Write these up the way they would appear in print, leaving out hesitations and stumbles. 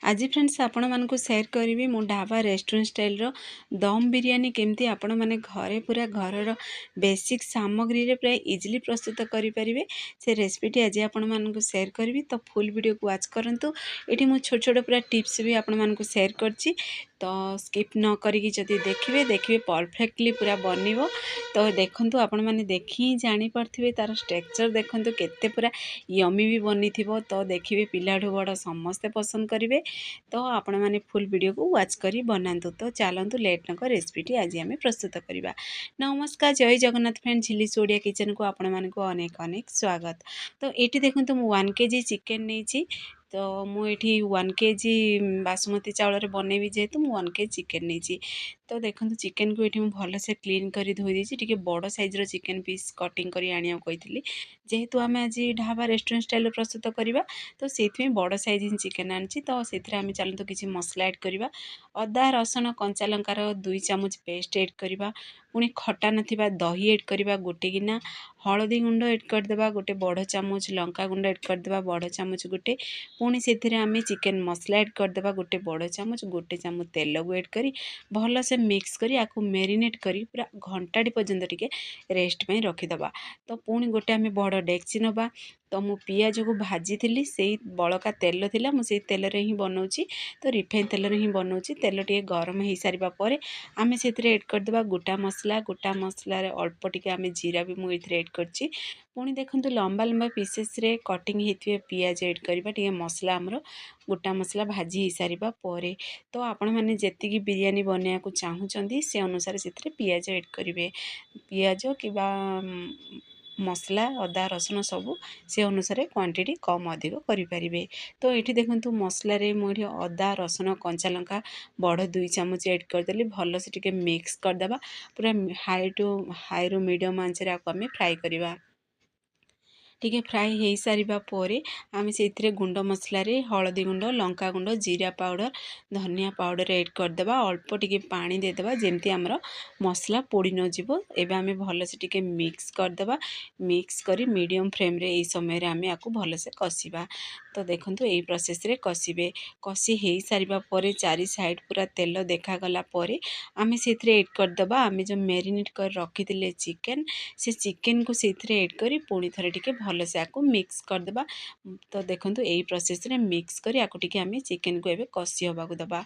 आज फ्रेंड्स आपण मानकु शेयर करी मो ढाबा रेस्टोरेंट स्टाइल रो दम बिरयानी केमती आपण माने घरे पूरा घर बेसिक सामग्री रे प्राय इजिली प्रस्तुत करि परिबे से रेसिपीटी आज आपण मानकु शेयर करबी। तो फुल वीडियो को वॉच करंतु। एठी मो छोट छोट पूरा टिप्स भी आपण मानकु शेयर करछि, तो स्किप न करिकि जदि देखिबे परफेक्टली पूरा बनिवो। तो देखंतु आपण माने देखि जानि परथिबे तार स्ट्रक्चर देखंतु केते पूरा यमी भी बनी थिबो। तो देखिबे पिलाठू बड़ समस्ते पसंद करिवे। तो आपण माने फुल वीडियो को वॉच करी बनातु। तो चलतु लेट नक रेसिपीटी आज आम प्रस्तुत करवा। नमस्कार, जय जगन्नाथ फ्रेंड, झिलिस ओडिया किचन को आपण मानकु अनेक अनेक स्वागत। तो ये देखो मु 1 केजी चिकेन नहीं, तो मुझे 1 केजी बासमती चाउल बनैबी, जेहेतु मु 1 केजी चिकेन नहीं। तो देखो चिकेन को ये भल से क्लीन कर धोई देछि। टिके बड़ साइज चिकेन पीस कटिंग करी आनिया कही, जेहेतु आम आज ढाबा रेस्टोरेंट स्टाइल प्रस्तुत करवा। तो से बड़ साइज चिकेन आनी। तो से चलतु किसी मसला ऐड करवा। अदा रसुण कंचा लंकार 2 चामच पेस्ट ऐड करवा। पुणी खटा नथिबा दही ऐड करवा 1 गिना। हलदी गुंड ऐड करदेबा 1 बड़ चामच। लंका गुंड ऐड करदेबा बड़ चामच 1। पुणी से आम चिकेन मसला ऐड करदेबा 1 बड़ चामच। 1 चामच तेल को ऐड करी भल से मिक्स करी आकु मेरिनेट करी पूरा घंटाटी पर्यंत टिके रेस्ट में रखीदबा। तो पुणी गोटे आम बड़ डेक्ची नबा। तो मु पियाज को भाजी थी, से बड़का तेल थिला, मुझे तेल रे ही बनाऊँगी। तो रिफाइन तेल रे ही बनाऊँगी। तेल टे गरम हो सारा पर आम से ऐड करदेबा गोटा मसला। गोटा मसलार अल्प टिके आम जीरा भी मुझे ऐड करछि। पुणी देखो लंबा लंबा पीसेस रे कटिंग होते पियाज ऐड करवा। टे मसला आमर गोटा मसला भाजी हो सारा पर तो आपण मैंने जी बिरयानी बनैया को चाहूँगी से अनुसार से पियाज ऐड करेंगे। पियाज कि मसला अदा रसुण सबू से अनुसार क्वांटिटी कम अधिक करें। तो ये देखो मसलार मुझे अदा रसुण कंचा लंका बड़ 2 चामच ऐड करदेली। भल से टिके मिक्स करदे पूरा हाई रु मीडियम आंच आम फ्राए करवा। टिके फ्राए हो सारा पर आम से गुंड मसला हलदी गुंड लंका गुंड जीरा पाउडर धनिया पाउडर ऐड करदेबा। अल्प टिके पानी देदेबा जेमती आमर मसला पोड़ी न जीवो। एबे आम भल से टिके मिक्स करदेबा। मिक्स करी मीडियम फ्लेम रे समय आम आपको भल से कषा। तो देखो यही प्रोसेस रे कषिबे। कषि हो सारा पर चारि साइड पूरा तेल देखागला आम से ऐड करदेबा। आम जो मेरिनेट कर रखी चिकेन, से चिकेन को से ऐड करी पुणी थे टिके भल से आपको मिक्स करदेबा। तो देखो यही प्रोसेस रे मिक्स करी आपको टिके आम चिकेन को एबे कषि होबाकू दबा।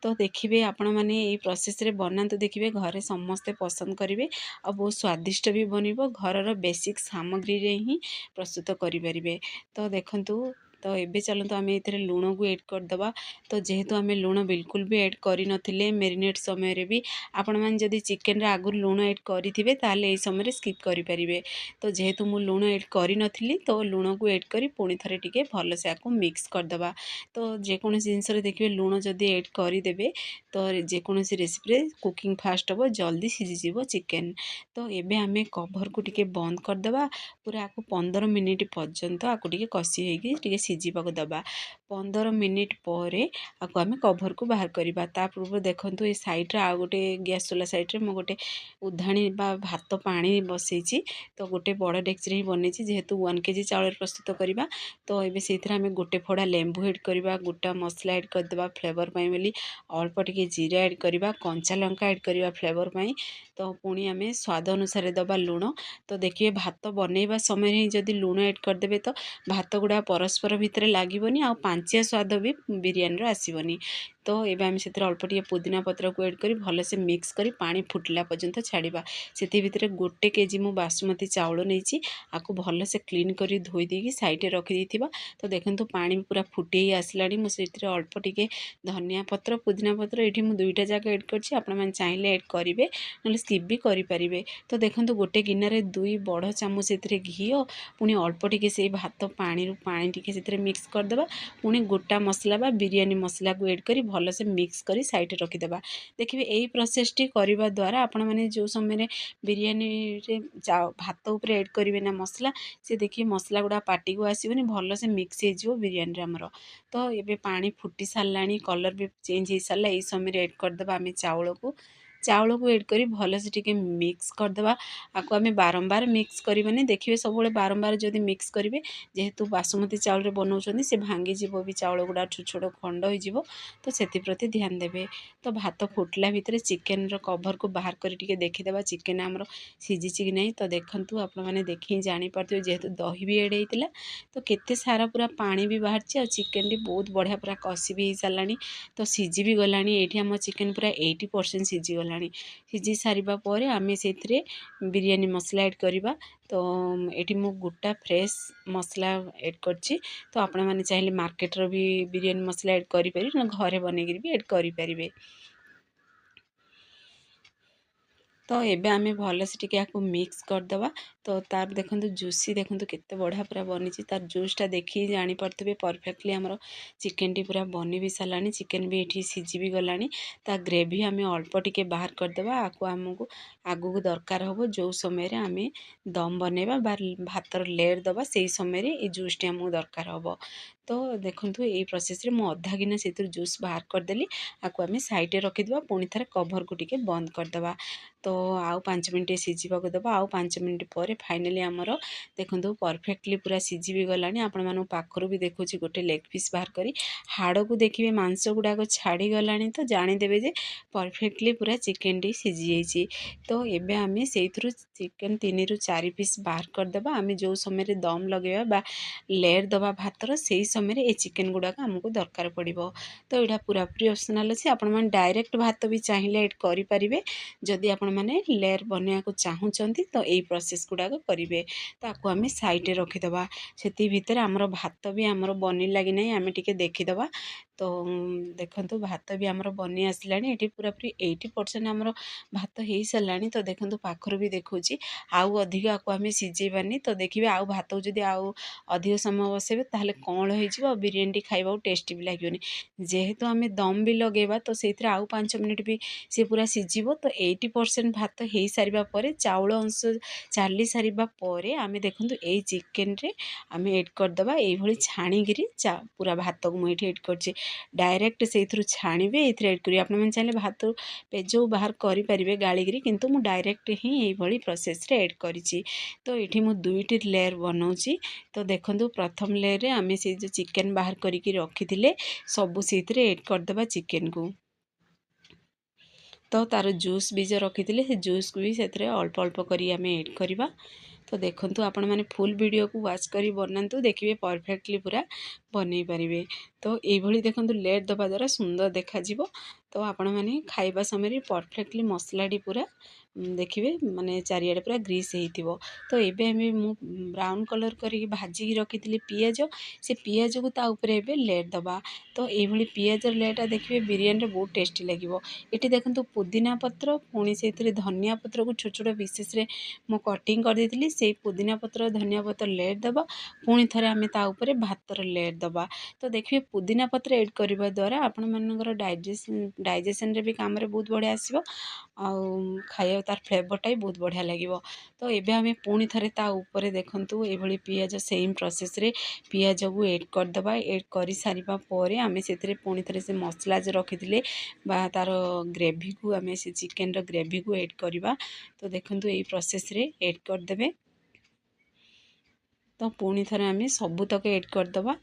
तो देखिए आपण मैंने यही प्रोसेस रे बनातु। देखिए घरे समस्ते पसंद करेंगे और बहुत स्वादिष्ट भी बनिबो। घरर बेसिक सामग्री रे ही प्रस्तुत करें। तो देखंतु तो एबे चलते आम ये लुण को ऐड करदबा। तो जेहेतु आम लुण बिल्कुल भी ऐड करी नथिले मेरिनेट समय रे भी, आपण मैंने जदि चिकेन रे आगु लुण ऐड करिथिबे ताले एई समय रे स्किप करि परिबे। तो जेहेतु मु लुण ऐड करी नथिली, तो लुण को ऐड करी पुणी थरे टिके भल से आको मिक्स करदबा। तो जेकोसी जिनस देखिए लुण जदि ऐड करदेवे तो जेकोसी रेसिपी कुकिंग फास्ट हम जल्दी सीझीज चिकेन। तो एबे आम कभर को टिके बंद करदबा। पूरा आपको 15 मिनिट पर्यंत आपको टिके कषि होगी सीझाक दबा। 15 मिनिट पर आपको आम कभर को बाहर करवा। ता पूर्व देखो ये साइड आ गोटे गैस चूल्हा साइड में गोटे उधाणी भात पानी बसई। तो गोटे बड़ डेक्ची ही बनई, जेहेतु 1 केजी चाउल प्रस्तुत करवा। तो ये से आम गोटे फोड़ा लेंबू ऐड करवा। गोटा मसला ऐड करदेबा फ्लेवर पाई बोली। अल्प टिके जीरा ऐड करवा, कंचा लंका ऐड करवा फ्लेवर पाई। तो पुणी आम स्वाद अनुसार दबा लुण। तो देखिए भात बनैबा समय ही जदि लुण ऐड करदेबे तो भात गुड़ा परस्पर भितर लागोनी आ पांचिया स्वाद भी बिरयानी आसबनी। तो ये आम से अल्प टिके पुदीना पत्र को ऐड करी भल से मिक्स करी पानी फुटला पर्यंत छाड़ा। से 1 केजी मु बासमती चाउल नहीं, आपको भल से क्लीन करी धोई देकी साइड रखी। तो देखो पानी पूरा फुटे आसला। मुझे अल्प टिके धनिया पत्र पुदीना पत्र ये मुझे 2टा जाक ऐड कर चाहिए ऐड करेंगे, ना स्किप भी करें। तो देखो गोटे गिनार 2 बड़ चामच से घी पुणी अल्प टिके से भात पानी टिके से मिक्स करदेबा। पुणी गोटा मसला बा बिरयानी मसला को ऐड करी भल से मिक्स करी साइड रखीदेबा। देखिए यही प्रोसेस टी करने द्वारा आपण मैंने जो समय बिरयानी रे भात उपरे ऐड करेंगे ना मसला, से देखिए मसला गुड़ा पार्टी को आसबनी भल से मिक्स हो बिरयानी आमर। तो ये पानी फुटी सारा कलर भी चेंज हो सारा। यही समय ऐड करदेबा आम चाउल को। ଚାଉଳକୁ ଏଡ୍ କରି ଭଲସେ ଟିକେ ମିକ୍ସ କରିଦେବା। ଆକୁ ଆମେ ବାରମ୍ବାର ମିକ୍ସ କରିବାନି, ଦେଖିବେ ସବୁବେଳେ ବାରମ୍ବାର ଯଦି ମିକ୍ସ କରିବେ, ଯେହେତୁ ବାସୁମତୀ ଚାଉଳରେ ବନାଉଛନ୍ତି ସେ ଭାଙ୍ଗିଯିବ ବି, ଚାଉଳ ଗୁଡ଼ା ଛୋଟ ଛୋଟ ଖଣ୍ଡ ହୋଇଯିବ, ତ ସେଥିପ୍ରତି ଧ୍ୟାନ ଦେବେ। ତ ଭାତ ଫୁଟିଲା ଭିତରେ ଚିକେନର କଭରକୁ ବାହାର କରି ଟିକେ ଦେଖିଦେବା ଚିକେନ ଆମର ସିଝିଛି କି ନାହିଁ। ତ ଦେଖନ୍ତୁ ଆପଣମାନେ ଦେଖିକି ଜାଣିପାରୁଥିବେ, ଯେହେତୁ ଦହି ବି ଏଡ଼୍ ହେଇଥିଲା ତ କେତେ ସାରା ପୁରା ପାଣି ବି ବାହାରିଛି, ଆଉ ଚିକେନଟି ବହୁତ ବଢ଼ିଆ ପୁରା କଷି ବି ହେଇସାରିଲାଣି, ତ ସିଝି ବି ଗଲାଣି। ଏଇଠି ଆମ ଚିକେନ ପୁରା 80% ସିଝିଗଲାଣି। ସିଝି ସାରିବା ପରେ ଆମେ ସେଥିରେ ବିରିୟାନୀ ମସଲା ଏଡ଼୍ କରିବା। ତ ଏଠି ମୁଁ ଗୋଟା ଫ୍ରେଶ୍ ମସଲା ଏଡ଼୍ କରିଛି। ତ ଆପଣମାନେ ଚାହିଁଲେ ମାର୍କେଟର ବି ବିରିୟାନୀ ମସଲା ଏଡ଼୍ କରିପାରିବେ, ନା ଘରେ ବନେଇକିରି ବି ଏଡ଼୍ କରିପାରିବେ। ତ ଏବେ ଆମେ ଭଲସେ ଟିକେ ଆକୁ ମିକ୍ସ କରିଦେବା। ତ ତାର ଦେଖନ୍ତୁ ଜୁସି ଦେଖନ୍ତୁ କେତେ ବଢ଼ିଆ ପୁରା ବନିଛି, ତାର ଜୁସ୍ଟା ଦେଖିକି ଜାଣିପାରୁଥିବେ ପରଫେକ୍ଟଲି ଆମର ଚିକେନଟି ପୁରା ବନି ବି ସାରିଲାଣି। ଚିକେନ ବି ଏଠି ସିଝି ବି ଗଲାଣି। ତା ଗ୍ରେଭି ଆମେ ଅଳ୍ପ ଟିକେ ବାହାର କରିଦେବା। ଆକୁ ଆମକୁ ଆଗକୁ ଦରକାର ହେବ ଯେଉଁ ସମୟରେ ଆମେ ଦମ୍ ବନେଇବା ବା ଭାତର ଲେୟର ଦେବା, ସେଇ ସମୟରେ ଏଇ ଜୁସ୍ଟି ଆମକୁ ଦରକାର ହେବ। ତ ଦେଖନ୍ତୁ ଏଇ ପ୍ରୋସେସରେ ମୁଁ ଅଧା ଗିନା ସେଥିରୁ ଜୁସ୍ ବାହାର କରିଦେଲି। ଆକୁ ଆମେ ସାଇଡ଼ରେ ରଖିଦେବା, ପୁଣି ଥରେ କଭରକୁ ଟିକେ ବନ୍ଦ କରିଦେବା। ତ ଆଉ 5 ମିନିଟ୍ ସିଝିବାକୁ ଦେବା। ଆଉ 5 ମିନିଟ୍ ପରେ ଫାଇନାଲି ଆମର ଦେଖନ୍ତୁ ପରଫେକ୍ଟଲି ପୁରା ସିଝି ବି ଗଲାଣି। ଆପଣମାନଙ୍କୁ ପାଖରୁ ବି ଦେଖୁଛି ଗୋଟେ ଲେଗ୍ ପିସ୍ ବାହାର କରି, ହାଡ଼କୁ ଦେଖିବେ ମାଂସ ଗୁଡ଼ାକ ଛାଡ଼ିଗଲାଣି, ତ ଜାଣିଦେବେ ଯେ ପରଫେକ୍ଟଲି ପୁରା ଚିକେନଟି ସିଝିଯାଇଛି। ତ ଏବେ ଆମେ ସେଇଥିରୁ ଚିକେନ 3ରୁ 4 ପିସ୍ ବାହାର କରିଦେବା। ଆମେ ଯେଉଁ ସମୟରେ ଦମ୍ ଲଗାଇବା ବା ଲେୟର ଦେବା ଭାତର, ସେଇ ସମୟରେ ଏ ଚିକେନ ଗୁଡ଼ାକ ଆମକୁ ଦରକାର ପଡ଼ିବ। ତ ଏଇଟା ପୁରାପୁରି ଅପସନାଲ୍ ଅଛି, ଆପଣମାନେ ଡାଇରେକ୍ଟ ଭାତ ବି ଚାହିଁଲେ ଏଡ଼୍ କରିପାରିବେ। ଯଦି ଆପଣମାନେ ଲେୟର ବନେଇବାକୁ ଚାହୁଁଛନ୍ତି ତ ଏଇ ପ୍ରୋସେସ ଗୁଡ଼ାକ କରିବେ। ତାକୁ ଆମେ ସାଇଡ଼ରେ ରଖିଦେବା। ସେଥି ଭିତରେ ଆମର ଭାତ ବି ଆମର ବନିଲା କି ନାହିଁ ଆମେ ଟିକେ ଦେଖିଦେବା। ତ ଦେଖନ୍ତୁ ଭାତ ବି ଆମର ବନି ଆସିଲାଣି। ଏଠି ପୁରାପୁରି 80% ଆମର ଭାତ ହେଇସାରିଲାଣି। ତ ଦେଖନ୍ତୁ ପାଖରୁ ବି ଦେଖାଉଛି, ଆଉ ଅଧିକ ଆକୁ ଆମେ ସିଝେଇବାନି। ତ ଦେଖିବେ ଆଉ ଭାତକୁ ଯଦି ଆଉ ଅଧିକ ସମୟ ବସେଇବେ ତାହେଲେ କଅଁଳ ହେଇଯିବ, ଆଉ ବିରିୟାନୀଟି ଖାଇବାକୁ ଟେଷ୍ଟି ବି ଲାଗିବନି। ଯେହେତୁ ଆମେ ଦମ୍ ବି ଲଗାଇବା ତ ସେଇଥିରେ ଆଉ 5 ମିନିଟ୍ ବି ସେ ପୁରା ସିଝିବ। ତ 80% ଭାତ ହେଇସାରିବା ପରେ, ଚାଉଳ ଅଂଶ ଚାଲି ସାରିବା ପରେ ଆମେ ଦେଖନ୍ତୁ ଏଇ ଚିକେନରେ ଆମେ ଏଡ଼୍ କରିଦେବା। ଏଇଭଳି ଛାଣିକିରି ପୁରା ଭାତକୁ ମୁଁ ଏଇଠି ଏଡ଼୍ କରିଛି। ଡାଇରେକ୍ଟ ସେଇଥିରୁ ଛାଣିବେ, ଏଇଥିରେ ଏଡ଼୍ କରିବେ। ଆପଣମାନେ ଚାହିଁଲେ ଭାତ ପେଜକୁ ବାହାର କରିପାରିବେ ଗାଳିକିରି, କିନ୍ତୁ ମୁଁ ଡାଇରେକ୍ଟ ହିଁ ଏଇଭଳି ପ୍ରୋସେସରେ ଏଡ଼୍ କରିଛି। ତ ଏଠି ମୁଁ 2ଟି ଲେୟର ବନାଉଛି। ତ ଦେଖନ୍ତୁ ପ୍ରଥମ ଲେୟରରେ ଆମେ ସେଇ ଯେଉଁ ଚିକେନ ବାହାର କରିକି ରଖିଥିଲେ ସବୁ ସେଇଥିରେ ଏଡ଼୍ କରିଦେବା ଚିକେନକୁ। ତ ତାର ଜୁସ୍ ବି ଯେଉଁ ରଖିଥିଲେ ସେ ଜୁସ୍କୁ ବି ସେଥିରେ ଅଳ୍ପ ଅଳ୍ପ କରି ଆମେ ଏଡ଼୍ କରିବା। ତ ଦେଖନ୍ତୁ ଆପଣମାନେ ଫୁଲ୍ ଭିଡ଼ିଓକୁ ୱାଚ୍ କରି ବନାନ୍ତୁ, ଦେଖିବେ ପରଫେକ୍ଟଲି ପୁରା ବନେଇ ପାରିବେ। ତ ଏଇଭଳି ଦେଖନ୍ତୁ ଲେୟର ଦେବା ଦ୍ୱାରା ସୁନ୍ଦର ଦେଖାଯିବ। ତ ଆପଣମାନେ ଖାଇବା ସମୟରେ ପରଫେକ୍ଟଲି ମସଲାଟି ପୁରା ଦେଖିବେ ମାନେ ଚାରିଆଡ଼େ ପୁରା ଗ୍ରୀସ୍ ହେଇଥିବ। ତ ଏବେ ମୁଁ ବ୍ରାଉନ୍ କଲର୍ କରିକି ଭାଜିକି ରଖିଥିଲି ପିଆଜ, ସେ ପିଆଜକୁ ତା ଉପରେ ଏବେ ଲେୟର ଦେବା। ତ ଏଇଭଳି ପିଆଜର ଲେୟରଟା ଦେଖିବେ ବିରିୟାନୀରେ ବହୁତ ଟେଷ୍ଟି ଲାଗିବ। ଏଠି ଦେଖନ୍ତୁ ପୁଦିନା ପତ୍ର, ପୁଣି ସେଇଥିରେ ଧନିଆ ପତ୍ରକୁ ଛୋଟ ଛୋଟ ପିସେସରେ ମୁଁ କଟିଂ କରିଦେଇଥିଲି। ସେଇ ପୁଦିନା ପତ୍ର ଧନିଆ ପତ୍ର ଲେୟର ଦେବା, ପୁଣି ଥରେ ଆମେ ତା ଉପରେ ଭାତର ଲେୟର ଦେବା। ତ ଦେଖିବେ ପୁଦିନା ପତ୍ର ଏଡ଼୍ କରିବା ଦ୍ୱାରା ଆପଣମାନଙ୍କର ଡାଇଜେସନରେ ବି କାମରେ ବହୁତ ବଢ଼ିଆ ଆସିବ, ଆଉ ଖାଇବା ତାର ଫ୍ଲେଭରଟା ବି ବହୁତ ବଢ଼ିଆ ଲାଗିବ। ତ ଏବେ ଆମେ ପୁଣି ଥରେ ତା ଉପରେ ଦେଖନ୍ତୁ ଏଇଭଳି ପିଆଜ ସେମ୍ ପ୍ରୋସେସରେ ପିଆଜକୁ ଏଡ଼୍ କରିଦେବା। ଏଡ଼୍ କରିସାରିବା ପରେ ଆମେ ସେଥିରେ ପୁଣି ଥରେ ସେ ମସଲା ଯେଉଁ ରଖିଥିଲେ ବା ତାର ଗ୍ରେଭିକୁ ଆମେ ସେ ଚିକେନର ଗ୍ରେଭିକୁ ଏଡ଼୍ କରିବା। ତ ଦେଖନ୍ତୁ ଏଇ ପ୍ରୋସେସରେ ଏଡ଼୍ କରିଦେବେ। ତ ପୁଣି ଥରେ ଆମେ ସବୁତକ ଏଡ଼୍ କରିଦେବା।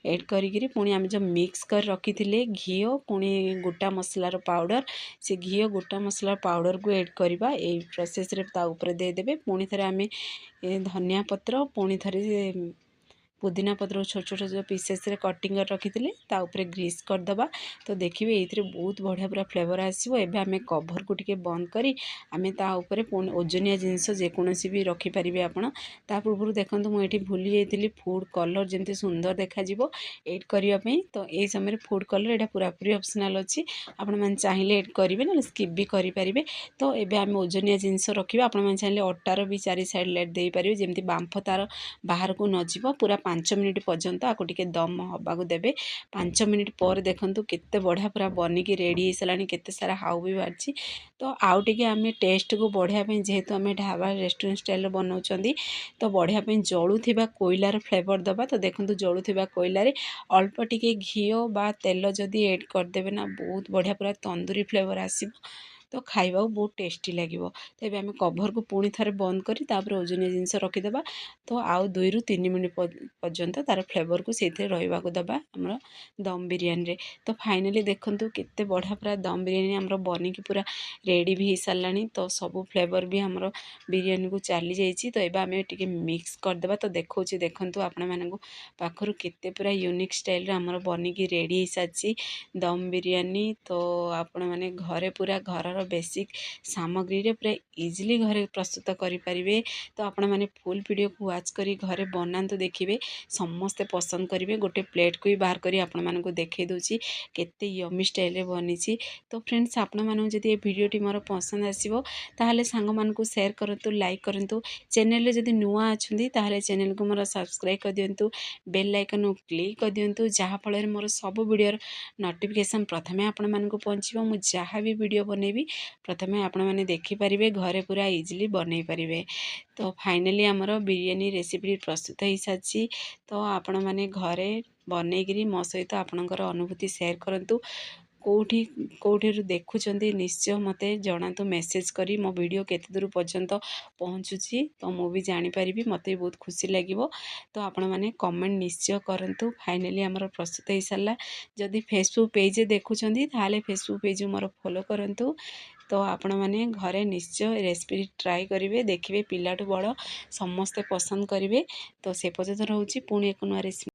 ଏଡ଼୍ କରିକିରି ପୁଣି ଆମେ ଯେଉଁ ମିକ୍ସ କରି ରଖିଥିଲେ ଘିଅ, ପୁଣି ଗୋଟା ମସଲାର ପାଉଡ଼ର, ସେ ଘିଅ ଗୋଟା ମସଲା ପାଉଡ଼ରକୁ ଏଡ଼୍ କରିବା। ଏଇ ପ୍ରୋସେସରେ ତା ଉପରେ ଦେଇଦେବେ। ପୁଣି ଥରେ ଆମେ ଧନିଆ ପତ୍ର, ପୁଣି ଥରେ ପୁଦିନା ପତ୍ର ଛୋଟ ଛୋଟ ଯେଉଁ ପିସେସରେ କଟିଂ କରି ରଖିଥିଲେ ତା ଉପରେ ଗ୍ରୀସ୍ କରିଦେବା। ତ ଦେଖିବେ ଏଇଥିରେ ବହୁତ ବଢ଼ିଆ ପୁରା ଫ୍ଲେଭର ଆସିବ। ଏବେ ଆମେ କଭରକୁ ଟିକେ ବନ୍ଦ କରି ଆମେ ତା ଉପରେ ପୁଣି ଓଜନିଆ ଜିନିଷ ଯେକୌଣସି ବି ରଖିପାରିବେ ଆପଣ। ତା ପୂର୍ବରୁ ଦେଖନ୍ତୁ ମୁଁ ଏଠି ଭୁଲି ଯାଇଥିଲି ଫୁଡ଼୍ କଲର୍ ଯେମିତି ସୁନ୍ଦର ଦେଖାଯିବ ଏଡ଼୍ କରିବା ପାଇଁ। ତ এই ସମୟରେ ଫୁଡ଼୍ କଲର୍ ଏଇଟା ପୁରାପୁରି ଅପସନାଲ୍ ଅଛି, ଆପଣମାନେ ଚାହିଁଲେ ଏଡ଼୍ କରିବେ, ନହେଲେ ସ୍କିପ୍ ବି କରିପାରିବେ। ତ ଏବେ ଆମେ ଓଜନିଆ ଜିନିଷ ରଖିବା। ଆପଣମାନେ ଚାହିଁଲେ ଅଟାର ବି ଚାରି ସାଇଡ଼୍ ଲେୟର ଦେଇପାରିବେ, ଯେମିତି ବାମ୍ଫ ତାର ବାହାରକୁ ନଯିବ। ପୁରା 5 ମିନିଟ୍ ପର୍ଯ୍ୟନ୍ତ ଆକୁ ଟିକେ ଦମ୍ ହେବାକୁ ଦେବେ। 5 ମିନିଟ୍ ପରେ ଦେଖନ୍ତୁ କେତେ ବଢ଼ିଆ ପୁରା ବନିକି ରେଡ଼ି ହେଇସାରିଲାଣି, କେତେ ସାରା ହାଉ ବି ବାହାରିଛି। ତ ଆଉ ଟିକେ ଆମେ ଟେଷ୍ଟକୁ ବଢ଼ାଇବା ପାଇଁ, ଯେହେତୁ ଆମେ ଢାବା ରେଷ୍ଟୁରାଣ୍ଟ ଷ୍ଟାଇଲରେ ବନାଉଛନ୍ତି, ତ ବଢ଼ିବା ପାଇଁ ଜଳୁଥିବା କୋଇଲାର ଫ୍ଲେଭର ଦେବା। ତ ଦେଖନ୍ତୁ ଜଳୁଥିବା କୋଇଲାରେ ଅଳ୍ପ ଟିକେ ଘିଅ ବା ତେଲ ଯଦି ଏଡ଼୍ କରିଦେବେ ନା, ବହୁତ ବଢ଼ିଆ ପୁରା ତନ୍ଦୁରୀ ଫ୍ଲେଭର ଆସିବ। ତ ଖାଇବାକୁ ବହୁତ ଟେଷ୍ଟି ଲାଗିବ। ତ ଏବେ ଆମେ କଭରକୁ ପୁଣି ଥରେ ବନ୍ଦ କରି ତାପରେ ଓଜନିଆ ଜିନିଷ ରଖିଦେବା। ତ ଆଉ 2ରୁ 3 ମିନିଟ୍ ପର୍ଯ୍ୟନ୍ତ ତାର ଫ୍ଲେଭରକୁ ସେଇଥିରେ ରହିବାକୁ ଦେବା ଆମର ଦମ୍ ବିରିୟାନୀରେ। ତ ଫାଇନାଲି ଦେଖନ୍ତୁ କେତେ ବଢ଼ିଆ ପୁରା ଦମ୍ ବିରିୟାନୀ ଆମର ବନିକି ପୁରା ରେଡ଼ି ବି ହେଇସାରିଲାଣି। ତ ସବୁ ଫ୍ଲେଭର ବି ଆମର ବିରିୟାନୀକୁ ଚାଲି ଯାଇଛି। ତ ଏବେ ଆମେ ଟିକେ ମିକ୍ସ କରିଦେବା। ତ ଦେଖଉଛି ଦେଖନ୍ତୁ ଆପଣମାନଙ୍କୁ ପାଖରୁ କେତେ ପୁରା ୟୁନିକ୍ ଷ୍ଟାଇଲରେ ଆମର ବନିକି ରେଡ଼ି ହେଇସାରିଛି ଦମ୍ ବିରିୟାନୀ। ତ ଆପଣମାନେ ଘରେ ପୁରା ଘରର ବେସିକ୍ ସାମଗ୍ରୀରେ ପୁରା ଇଜିଲି ଘରେ ପ୍ରସ୍ତୁତ କରିପାରିବେ। ତ ଆପଣମାନେ ଫୁଲ୍ ଭିଡ଼ିଓକୁ ୱାଚ୍ କରି ଘରେ ବନାନ୍ତୁ, ଦେଖିବେ ସମସ୍ତେ ପସନ୍ଦ କରିବେ। ଗୋଟେ ପ୍ଲେଟ୍କୁ ବି ବାହାର କରି ଆପଣମାନଙ୍କୁ ଦେଖାଇ ଦେଉଛି କେତେ ୟମି ଷ୍ଟାଇଲରେ ବନିଛି। ତ ଫ୍ରେଣ୍ଡସ୍, ଆପଣମାନଙ୍କୁ ଯଦି ଏ ଭିଡ଼ିଓଟି ମୋର ପସନ୍ଦ ଆସିବ ତାହେଲେ ସାଙ୍ଗମାନଙ୍କୁ ସେୟାର କରନ୍ତୁ, ଲାଇକ୍ କରନ୍ତୁ। ଚ୍ୟାନେଲରେ ଯଦି ନୂଆ ଅଛନ୍ତି ତାହେଲେ ଚ୍ୟାନେଲକୁ ମୋର ସବସ୍କ୍ରାଇବ୍ କରିଦିଅନ୍ତୁ, ବେଲ୍ ଆଇକନ୍କୁ କ୍ଲିକ୍ କରିଦିଅନ୍ତୁ, ଯାହାଫଳରେ ମୋର ସବୁ ଭିଡ଼ିଓର ନୋଟିଫିକେସନ୍ ପ୍ରଥମେ ଆପଣମାନଙ୍କୁ ପହଞ୍ଚିବ। ମୁଁ ଯାହା ବି ଭିଡ଼ିଓ ବନେଇବି ପ୍ରଥମେ ଆପଣମାନେ ଦେଖିପାରିବେ, ଘରେ ପୁରା ଇଜିଲି ବନେଇ ପାରିବେ। ତ ଫାଇନାଲି ଆମର ବିରିୟାନୀ ରେସିପି ପ୍ରସ୍ତୁତ ହେଇସାରିଛି। ତ ଆପଣମାନେ ଘରେ ବନେଇକିରି ମୋ ସହିତ ଆପଣଙ୍କର ଅନୁଭୂତି ସେୟାର କରନ୍ତୁ। କେଉଁଠିରୁ ଦେଖୁଛନ୍ତି ନିଶ୍ଚୟ ମୋତେ ଜଣାନ୍ତୁ ମେସେଜ୍ କରି। ମୋ ଭିଡ଼ିଓ କେତେ ଦୂର ପର୍ଯ୍ୟନ୍ତ ପହଞ୍ଚୁଛି ତ ମୁଁ ବି ଜାଣିପାରିବି, ମୋତେ ବି ବହୁତ ଖୁସି ଲାଗିବ। ତ ଆପଣମାନେ କମେଣ୍ଟ ନିଶ୍ଚୟ କରନ୍ତୁ। ଫାଇନାଲି ଆମର ପ୍ରସ୍ତୁତ ହେଇସାରିଲା। ଯଦି ଫେସବୁକ୍ ପେଜ୍ରେ ଦେଖୁଛନ୍ତି ତାହେଲେ ଫେସବୁକ୍ ପେଜ୍ ମୋର ଫଲୋ କରନ୍ତୁ। ତ ଆପଣମାନେ ଘରେ ନିଶ୍ଚୟ ରେସିପି ଟ୍ରାଏ କରିବେ, ଦେଖିବେ ପିଲାଠୁ ବଡ଼ ସମସ୍ତେ ପସନ୍ଦ କରିବେ। ତ ସେ ପର୍ଯ୍ୟନ୍ତ ରହୁଛି, ପୁଣି ଏକ ନୂଆ ରେସିପି